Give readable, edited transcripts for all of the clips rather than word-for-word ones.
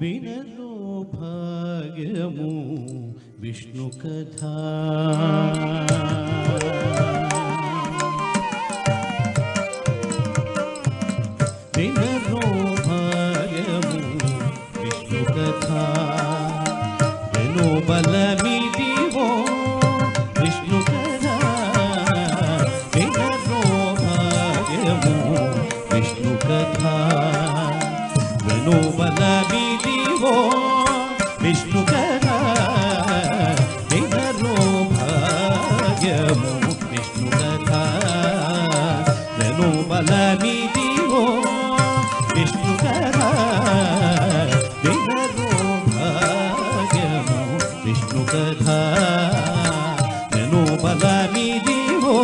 వినరో భాగ్యము విష్ణు కథా. వినరో భాగ్యము విష్ణు కథా. విను బలమిదివో విష్ణు కథా. వినరో భాగ్యము విష్ణు కథా. విను బలమిదివో విష్ణు కథా. వినరో భాగ్యము విష్ణు కథా. విను బలమిదివో విష్ణు కథా. వినరో భాగ్యము విష్ణు కథా. విను బలమిదివో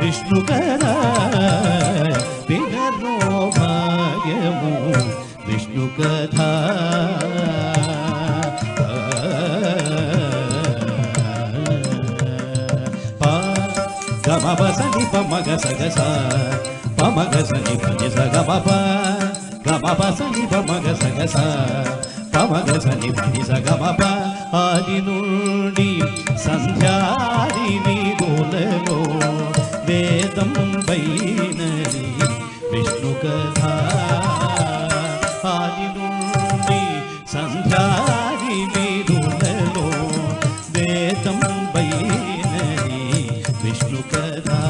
విష్ణు కథా. వినరో భాగ్యము విష్ణు కథా. గమపసని పమగసగస పమగసని పనిస గమప గమపసని పమగసగస పమగసని పనిస గమప. ఆది నుండి సంధ్యాది నిదులలో వేదం వైనది విష్ణు కథా. ఆది నుండి సంధ్యాది నిదులలో వేదం వైనది విష్ణు కథా.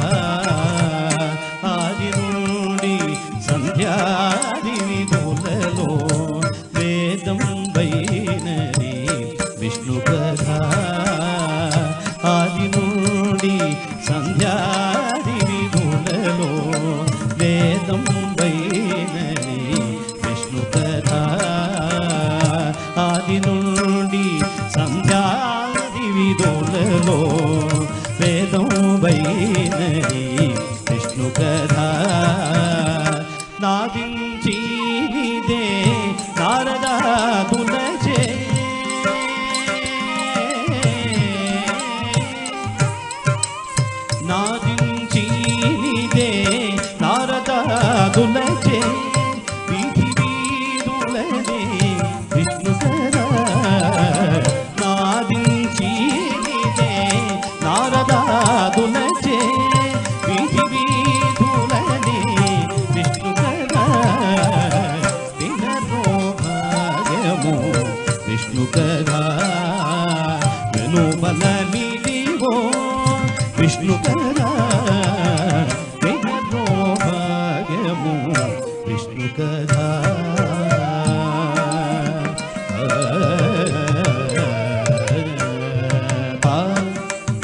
ఆది నుండి సంధ్యాది నిదులలో వేదం వైనది విష్ణు కథా. ఆది నుండి సంధ్యాది నిదులలో వేదం వైనది విష్ణు కథా. ఆది నుండి సంధ్యాది విదులలో వేదం వైనది విష్ణు కథా. నాదించిదే నారదాదులచే నాదించిదే నారదాదులచే వీధి వీధులనే విష్ణు కథా. నాదించిదే నారదాదులచే వీధి వీధులనే విష్ణు కథా. వినరో భాగ్యము విష్ణు కథా. విను బలమిదివో విష్ణు కథా. వినరో భాగ్యము విష్ణు కథా.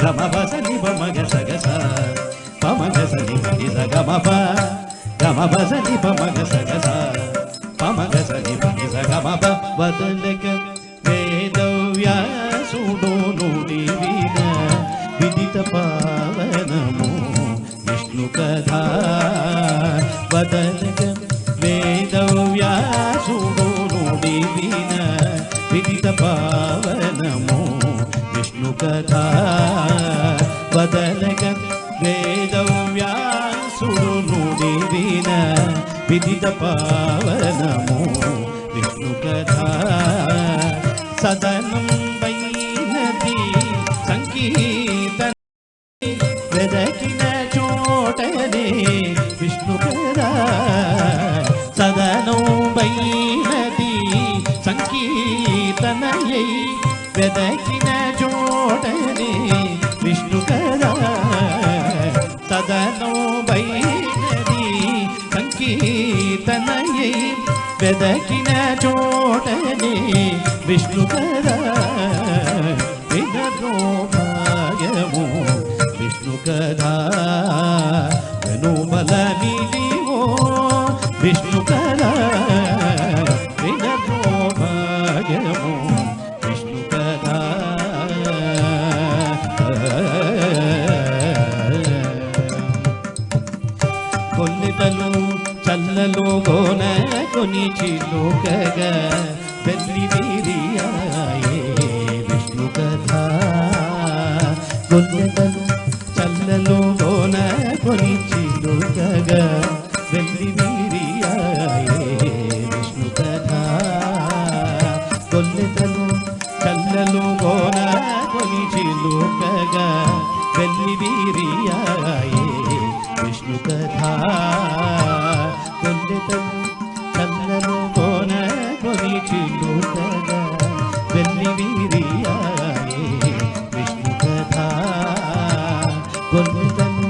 గమపసని పమగసగస పమగసని పనిస గమప గమపసని పమగసగస పమగసని పనిస గమప. వదలక వేదవ్యాసుడు నుడివిన విదిత పావనము విష్ణు కథా. వదలక వేదవ్యాసుడు నుడివిన విదిత పావనము విష్ణు కథా. వదలక వేదవ్యాసుడు నుడివిన విదిత పావనము విష్ణు కథా. సదనం వైనది సంకీర్తన వెదకిన చోటనే విష్ణు కథా. సదనం వైనది సంకీర్తనయై వెదకిన చోటనే విష్ణు కథా. సదనం వైనది సంకీర్తనయై వెదకిన చోటనే విష్ణు కథా. వినరో భాగ్యము విష్ణు కథా. విను బలమిదివో విష్ణు కథా. వినరో భాగ్యము విష్ణు కథా. కొల్లితలు చల్లలో గోన కొని చిలుకగా వెళ్ళి వీరియాయే విష్ణు కథా. కొల్లితలు చల్లలో గోన కొని చిలుకగా వెళ్ళి వీరియాయే విష్ణు కథా. కొల్లెతలు చల్లలు గోన కొని చిలుకగా వెల్లి వీరియాయే విష్ణు కథ కొల్లెతలు చల్లలు గోన కొని చిలుకగా వెల్లి వీరియాయే విష్ణు కథ కొల్లెతలు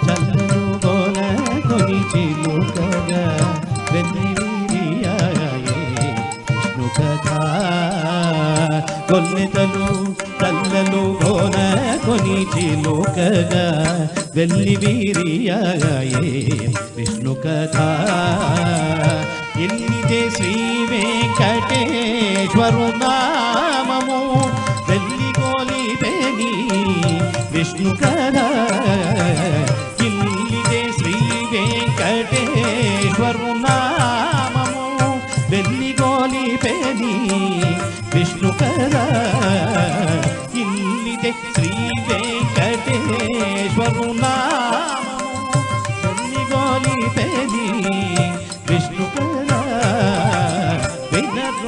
చల్లలు గోన కొని చిలుకగా వెల్లి వీరియాయే విష్ణు కథ కొల్లెతలు చల్లలు గోన కొని చిలుకగా వెల్లి వీరియాయే విష్ణు కథ ఇల్లిదే శ్రీ వెంకటేశ్వరు నామము వెల్లి గోలిపెని విష్ణు కథ ఇల్లిదే శ్రీ వెంకటేశ్వరు నామము వెల్లి గోలిపెని విష్ణు కథ ఇల్లిదే శ్రీ వెంకటేశ్వరు నామము వెల్లి గోలిపెని విష్ణు కథ వినత